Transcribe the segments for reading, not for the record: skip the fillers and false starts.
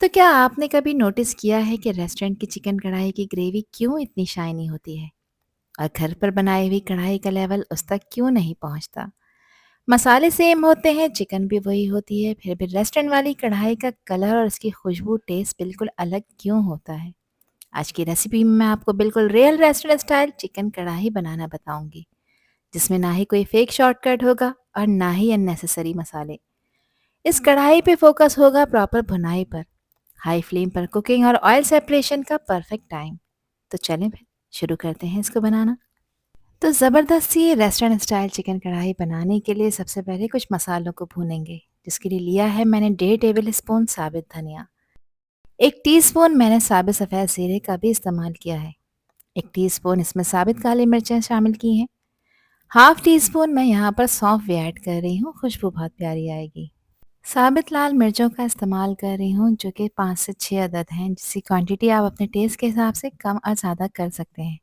तो क्या आपने कभी नोटिस किया है कि रेस्टोरेंट की चिकन कढ़ाई की ग्रेवी क्यों इतनी शाइनी होती है और घर पर बनाई हुई कढ़ाई का लेवल उस तक क्यों नहीं पहुंचता? मसाले सेम होते हैं, चिकन भी वही होती है, फिर भी रेस्टोरेंट वाली कढ़ाई का कलर और उसकी खुशबू टेस्ट बिल्कुल अलग क्यों होता है? आज की रेसिपी में मैं आपको बिल्कुल रियल रेस्टोरेंट स्टाइल चिकन कढ़ाई बनाना बताऊंगी, जिसमें ना ही कोई फेक शॉर्टकट होगा और ना ही अननेसेसरी मसाले। इस कढ़ाई पे फोकस होगा प्रॉपर भुनाई पर, हाई फ्लेम पर कुकिंग और ऑयल सेपरेशन का परफेक्ट टाइम। तो चलें फिर शुरू करते हैं इसको बनाना। तो ज़बरदस्त सी रेस्टोरेंट स्टाइल चिकन कढ़ाई बनाने के लिए सबसे पहले कुछ मसालों को भूनेंगे, जिसके लिए लिया है मैंने 1.5 टेबल स्पून साबित धनिया। 1 टीस्पून मैंने साबित सफ़ेद जीरे का भी इस्तेमाल किया है। 1 टीस्पून इसमें साबित काली मिर्चें शामिल की हैं। हाफ टी स्पून मैं यहाँ पर सौंफ भी ऐड कर रही हूँ, खुशबू बहुत प्यारी आएगी। साबित लाल मिर्चों का इस्तेमाल कर रही हूँ, जो कि 5 से 6 अदद हैं, जिसकी क्वांटिटी आप अपने टेस्ट के हिसाब से कम और ज़्यादा कर सकते हैं।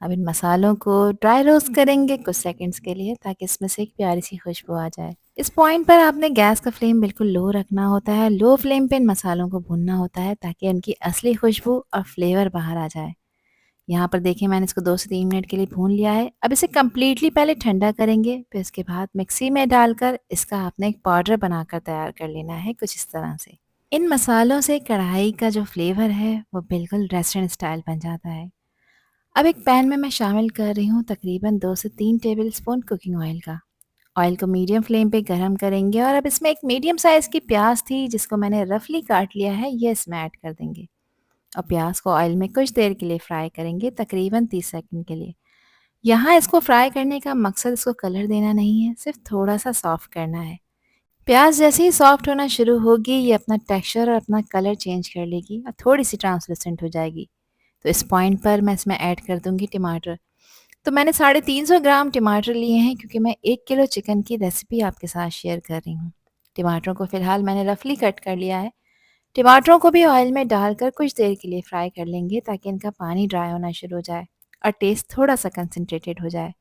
अब इन मसालों को ड्राई रोस्ट करेंगे कुछ सेकंड्स के लिए, ताकि इसमें से एक प्यारी सी खुशबू आ जाए। इस पॉइंट पर आपने गैस का फ्लेम बिल्कुल लो रखना होता है। लो फ्लेम पे इन मसालों को भूनना होता है, ताकि इनकी असली खुशबू और फ्लेवर बाहर आ जाए। यहाँ पर देखिए मैंने इसको 2 से 3 मिनट के लिए भून लिया है। अब इसे कम्प्लीटली पहले ठंडा करेंगे, फिर इसके बाद मिक्सी में डालकर इसका आपने एक पाउडर बनाकर तैयार कर लेना है, कुछ इस तरह से। इन मसालों से कढ़ाई का जो फ्लेवर है वो बिल्कुल रेस्टोरेंट स्टाइल बन जाता है। अब एक पैन में मैं शामिल कर रही हूँ तकरीबन 2 से 3 टेबलस्पून कुकिंग ऑयल का। ऑयल को मीडियम फ्लेम पे गरम करेंगे और अब इसमें एक मीडियम साइज़ की प्याज थी, जिसको मैंने रफली काट लिया है, ये इसमें ऐड कर देंगे। और प्याज को ऑयल में कुछ देर के लिए फ्राई करेंगे, तकरीबन 30 सेकंड के लिए। यहाँ इसको फ्राई करने का मकसद इसको कलर देना नहीं है, सिर्फ थोड़ा सा सॉफ्ट करना है। प्याज जैसे ही सॉफ्ट होना शुरू होगी, ये अपना टेक्सचर और अपना कलर चेंज कर लेगी और थोड़ी सी ट्रांसलूसेंट हो जाएगी। तो इस पॉइंट पर मैं इसमें ऐड कर दूंगी टमाटर। तो मैंने 350 ग्राम टमाटर लिए हैं, क्योंकि मैं 1 किलो चिकन की रेसिपी आपके साथ शेयर कर रही हूँ। टमाटरों को फ़िलहाल मैंने रफली कट कर लिया है। टमाटरों को भी ऑयल में डालकर कुछ देर के लिए फ्राई कर लेंगे, ताकि इनका पानी ड्राई होना शुरू हो जाए और टेस्ट थोड़ा सा कंसंट्रेटेड हो जाए।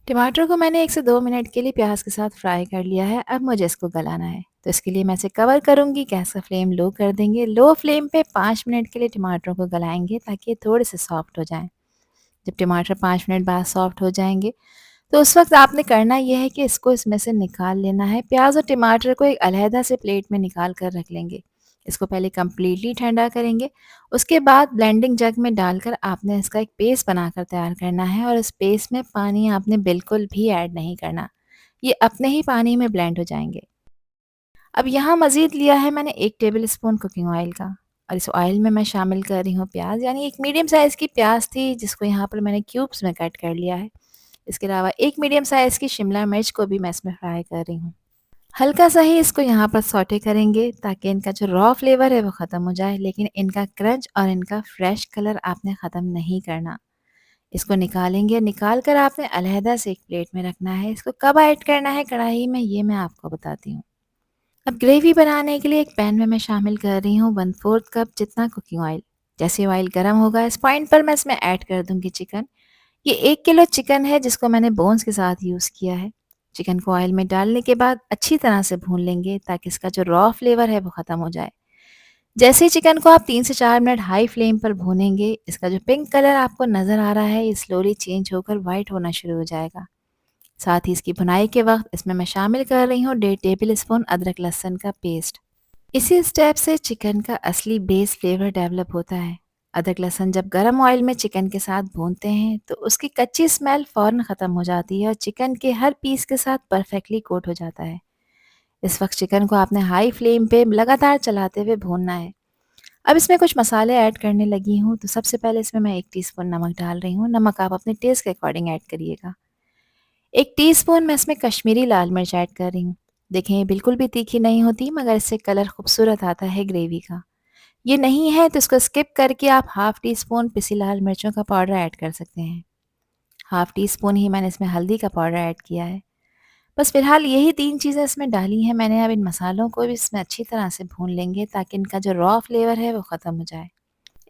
टमाटर को मैंने 1 से 2 मिनट के लिए प्याज के साथ फ्राई कर लिया है। अब मुझे इसको गलाना है, तो इसके लिए मैं इसे कवर करूँगी। गैस का फ्लेम लो कर देंगे। लो फ्लेम पे 5 मिनट के लिए टमाटरों को गलाएंगे, ताकि ये थोड़े से सॉफ्ट हो जाएं। जब टमाटर 5 मिनट बाद सॉफ्ट हो जाएंगे, तो उस वक्त आपने करना यह है कि इसको इसमें से निकाल लेना है। प्याज और टमाटर को एक अलहदा से प्लेट में निकाल कर रख लेंगे। इसको पहले कम्प्लीटली ठंडा करेंगे। उसके बाद ब्लेंडिंग जग में डालकर आपने इसका एक पेस्ट बनाकर तैयार करना है, और इस पेस्ट में पानी आपने बिल्कुल भी ऐड नहीं करना। ये अपने ही पानी में ब्लेंड हो जाएंगे। अब यहाँ मज़ीद लिया है मैंने 1 टेबल स्पून कुकिंग ऑयल का, और इस ऑयल में मैं शामिल कर रही हूँ प्याज, यानी एक मीडियम साइज़ की प्याज थी, जिसको यहाँ पर मैंने क्यूब्स में कट कर लिया है। इसके अलावा एक मीडियम साइज़ की शिमला मिर्च को भी मैं इसमें फ्राई कर रही हूँ। हल्का सा ही इसको यहाँ पर सौटे करेंगे, ताकि इनका जो रॉ फ्लेवर है वो ख़त्म हो जाए, लेकिन इनका क्रंच और इनका फ्रेश कलर आपने ख़त्म नहीं करना। इसको निकालेंगे, निकाल कर आपने अलहदा से एक प्लेट में रखना है। इसको कब ऐड करना है कढ़ाई में, ये मैं आपको बताती हूँ। अब ग्रेवी बनाने के लिए एक पैन में मैं शामिल कर रही हूँ 1/4 कप जितना कुकिंग ऑयल। जैसे ऑयल गर्म होगा, इस पॉइंट पर मैं इसमें ऐड कर दूँगी चिकन। ये 1 किलो चिकन है, जिसको मैंने बोन्स के साथ यूज़ किया है। चिकन को ऑयल में डालने के बाद अच्छी तरह से भून लेंगे, ताकि इसका जो रॉ फ्लेवर है वो ख़त्म हो जाए। जैसे ही चिकन को आप 3 से 4 मिनट हाई फ्लेम पर भूनेंगे, इसका जो पिंक कलर आपको नज़र आ रहा है, ये स्लोली चेंज होकर वाइट होना शुरू हो जाएगा। साथ ही इसकी भुनाई के वक्त इसमें मैं शामिल कर रही हूँ 1.5 टेबल स्पून अदरक लहसुन का पेस्ट। इसी स्टेप से चिकन का असली बेस फ्लेवर डेवलप होता है। अदरक लहसुन जब गरम ऑयल में चिकन के साथ भूनते हैं, तो उसकी कच्ची स्मेल फ़ौरन ख़त्म हो जाती है और चिकन के हर पीस के साथ परफेक्टली कोट हो जाता है। इस वक्त चिकन को आपने हाई फ्लेम पे लगातार चलाते हुए भूनना है। अब इसमें कुछ मसाले ऐड करने लगी हूँ। तो सबसे पहले इसमें मैं 1 टीस्पून नमक डाल रही हूँ। नमक आप अपने टेस्ट के अकॉर्डिंग ऐड करिएगा। 1 टीस्पून मैं इसमें कश्मीरी लाल मिर्च ऐड कर रही हूँ। देखें, ये बिल्कुल भी तीखी नहीं होती, मगर इससे कलर खूबसूरत आता है ग्रेवी का। ये नहीं है तो इसको स्किप करके आप हाफ़ टी स्पून पिसी लाल मिर्चों का पाउडर ऐड कर सकते हैं। हाफ़ टी स्पून ही मैंने इसमें हल्दी का पाउडर ऐड किया है। बस फ़िलहाल यही 3 चीज़ें इसमें डाली हैं मैंने। अब इन मसालों को भी इसमें अच्छी तरह से भून लेंगे, ताकि इनका जो रॉ फ्लेवर है वो ख़त्म हो जाए।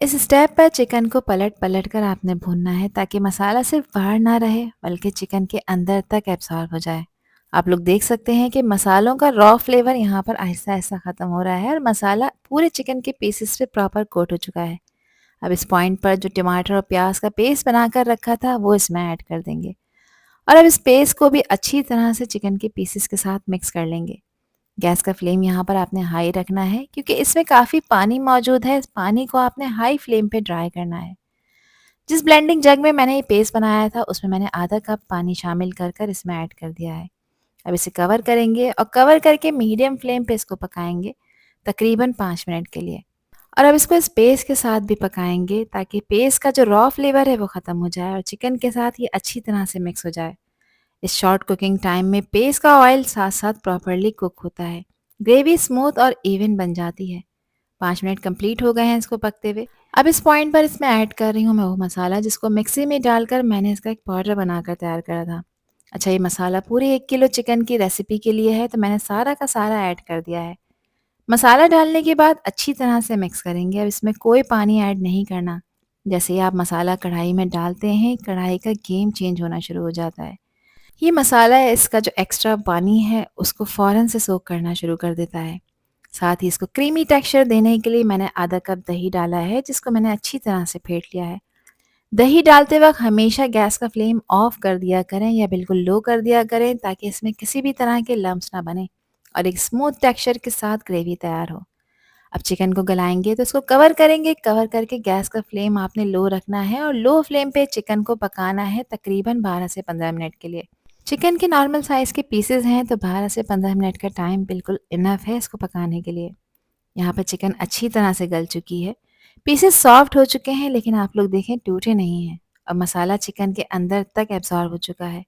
इस स्टेप पर चिकन को पलट-पलट कर आपने भूनना है, ताकि मसाला सिर्फ बाहर ना रहे, बल्कि चिकन के अंदर तक एब्ज़ॉर्ब हो जाए। आप लोग देख सकते हैं कि मसालों का रॉ फ्लेवर यहाँ पर आहिस्ता-आहिस्ता ख़त्म हो रहा है और मसाला पूरे चिकन के पीसेस पे प्रॉपर कोट हो चुका है। अब इस पॉइंट पर जो टमाटर और प्याज का पेस्ट बनाकर रखा था वो इसमें ऐड कर देंगे और अब इस पेस्ट को भी अच्छी तरह से चिकन के पीसेस के साथ मिक्स कर लेंगे। गैस का फ्लेम यहाँ पर आपने हाई रखना है क्योंकि इसमें काफ़ी पानी मौजूद है। इस पानी को आपने हाई फ्लेम पे ड्राई करना है। जिस ब्लेंडिंग जग में मैंने ये पेस्ट बनाया था उसमें मैंने आधा कप पानी शामिल कर कर इसमें ऐड कर दिया है। अब इसे कवर करेंगे और कवर करके मीडियम फ्लेम पे इसको पकाएंगे तकरीबन 5 मिनट के लिए। और अब इसको इस पेस्ट के साथ भी पकाएंगे ताकि पेस्ट का जो रॉ फ्लेवर है वो ख़त्म हो जाए और चिकन के साथ ये अच्छी तरह से मिक्स हो जाए। इस शॉर्ट कुकिंग टाइम में पेस्ट का ऑयल साथ साथ प्रॉपरली कुक होता है। ग्रेवी स्मूथ और इवन बन जाती है। 5 मिनट कंप्लीट हो गए हैं इसको पकते हुए। अब इस पॉइंट पर इसमें ऐड कर रही हूँ मैं वो मसाला जिसको मिक्सी में डालकर मैंने इसका एक पाउडर बनाकर तैयार करा था। अच्छा, ये मसाला पूरे 1 किलो चिकन की रेसिपी के लिए है तो मैंने सारा का सारा ऐड कर दिया है। मसाला डालने के बाद अच्छी तरह से मिक्स करेंगे। अब इसमें कोई पानी ऐड नहीं करना। जैसे ही आप मसाला कढ़ाई में डालते हैं, कढ़ाई का गेम चेंज होना शुरू हो जाता है। ये मसाला है इसका जो एक्स्ट्रा पानी है उसको फ़ौरन से सोक करना शुरू कर देता है। साथ ही इसको क्रीमी टेक्सचर देने के लिए मैंने आधा कप दही डाला है जिसको मैंने अच्छी तरह से फेंट लिया है। दही डालते वक्त हमेशा गैस का फ्लेम ऑफ कर दिया करें या बिल्कुल लो कर दिया करें ताकि इसमें किसी भी तरह के लम्स ना बने और एक स्मूथ टेक्सचर के साथ ग्रेवी तैयार हो। अब चिकन को गलाएंगे तो इसको कवर करेंगे। कवर करके गैस का फ्लेम आपने लो रखना है और लो फ्लेम पे चिकन को पकाना है तकरीबन 12 से 15 मिनट के लिए। चिकन के नॉर्मल साइज़ के पीसेस हैं तो 12 से 15 मिनट का टाइम बिल्कुल इनफ है इसको पकाने के लिए। यहाँ पर चिकन अच्छी तरह से गल चुकी है। पीसेस सॉफ्ट हो चुके हैं लेकिन आप लोग देखें टूटे नहीं हैं और मसाला चिकन के अंदर तक एब्ज़ॉर्ब हो चुका है।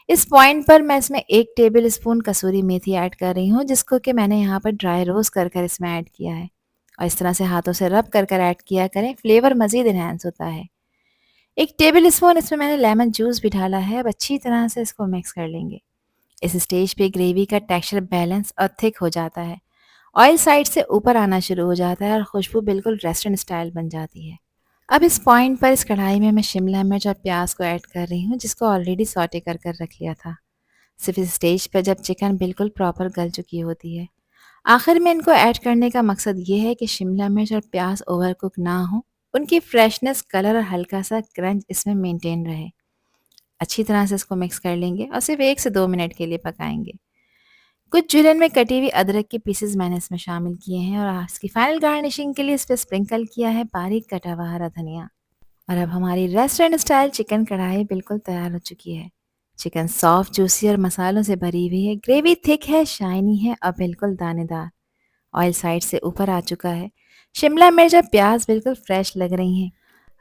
इस पॉइंट पर मैं इसमें 1 टेबल स्पून कसूरी मेथी ऐड कर रही हूँ जिसको कि मैंने यहाँ पर ड्राई रोस्ट कर कर इसमें ऐड किया है और इस तरह से हाथों से रब कर कर ऐड किया करें, फ्लेवर मज़ीद इन्हेंस होता है। 1 टेबल स्पून इसमें मैंने लेमन जूस भी डाला है। अब अच्छी तरह से इसको मिक्स कर लेंगे। इस स्टेज पे ग्रेवी का टेक्सचर बैलेंस और थिक हो जाता है। ऑयल साइड से ऊपर आना शुरू हो जाता है और खुशबू बिल्कुल रेस्टोरेंट स्टाइल बन जाती है। अब इस पॉइंट पर इस कढ़ाई में मैं शिमला मिर्च और प्याज को ऐड कर रही हूँ जिसको ऑलरेडी सॉटे कर कर रख लिया था। सिर्फ इस स्टेज पर जब चिकन बिल्कुल प्रॉपर गल चुकी होती है, आखिर में इनको ऐड करने का मकसद ये है कि शिमला मिर्च और प्याज ओवर कुक ना हो, उनकी फ्रेशनेस, कलर और हल्का सा क्रंच इसमें मेंटेन रहे। अच्छी तरह से इसको मिक्स कर लेंगे और सिर्फ 1 से 2 मिनट के लिए पकाएंगे। कुछ जुलन में कटी हुई अदरक के पीसेस मैंने इसमें शामिल किए हैं और इसकी फाइनल गार्निशिंग के लिए इस पर स्प्रिंकल किया है बारीक कटा हुआ हरा धनिया। और अब हमारी रेस्टोरेंट स्टाइल चिकन कढ़ाई बिल्कुल तैयार हो चुकी है। चिकन सॉफ्ट, जूसी और मसालों से भरी हुई है। ग्रेवी थिक है, शाइनी है और बिल्कुल दानेदार। ऑयल साइड से ऊपर आ चुका है। शिमला मिर्च और प्याज बिल्कुल फ्रेश लग रही हैं।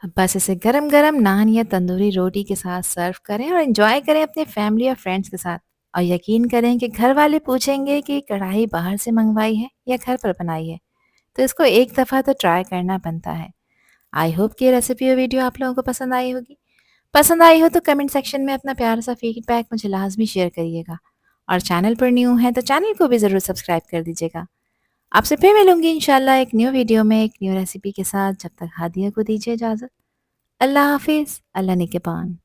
अब बस इसे गरम गरम नान या तंदूरी रोटी के साथ सर्व करें और एंजॉय करें अपने फैमिली और फ्रेंड्स के साथ। और यकीन करें कि घर वाले पूछेंगे कि कढ़ाई बाहर से मंगवाई है या घर पर बनाई है, तो इसको एक दफ़ा तो ट्राई करना बनता है। आई होप कि ये रेसिपी और वीडियो आप लोगों को पसंद आई होगी। पसंद आई हो तो कमेंट सेक्शन में अपना प्यारा सा फीडबैक मुझे लाजमी शेयर करिएगा और चैनल पर न्यू हैं तो चैनल को भी ज़रूर सब्सक्राइब कर दीजिएगा। आपसे फिर मिलूंगी इंशाल्लाह एक न्यू वीडियो में एक न्यू रेसिपी के साथ। जब तक हादिया को दीजिए इजाज़त। अल्लाह हाफिज़, अल्लाह निगहबान।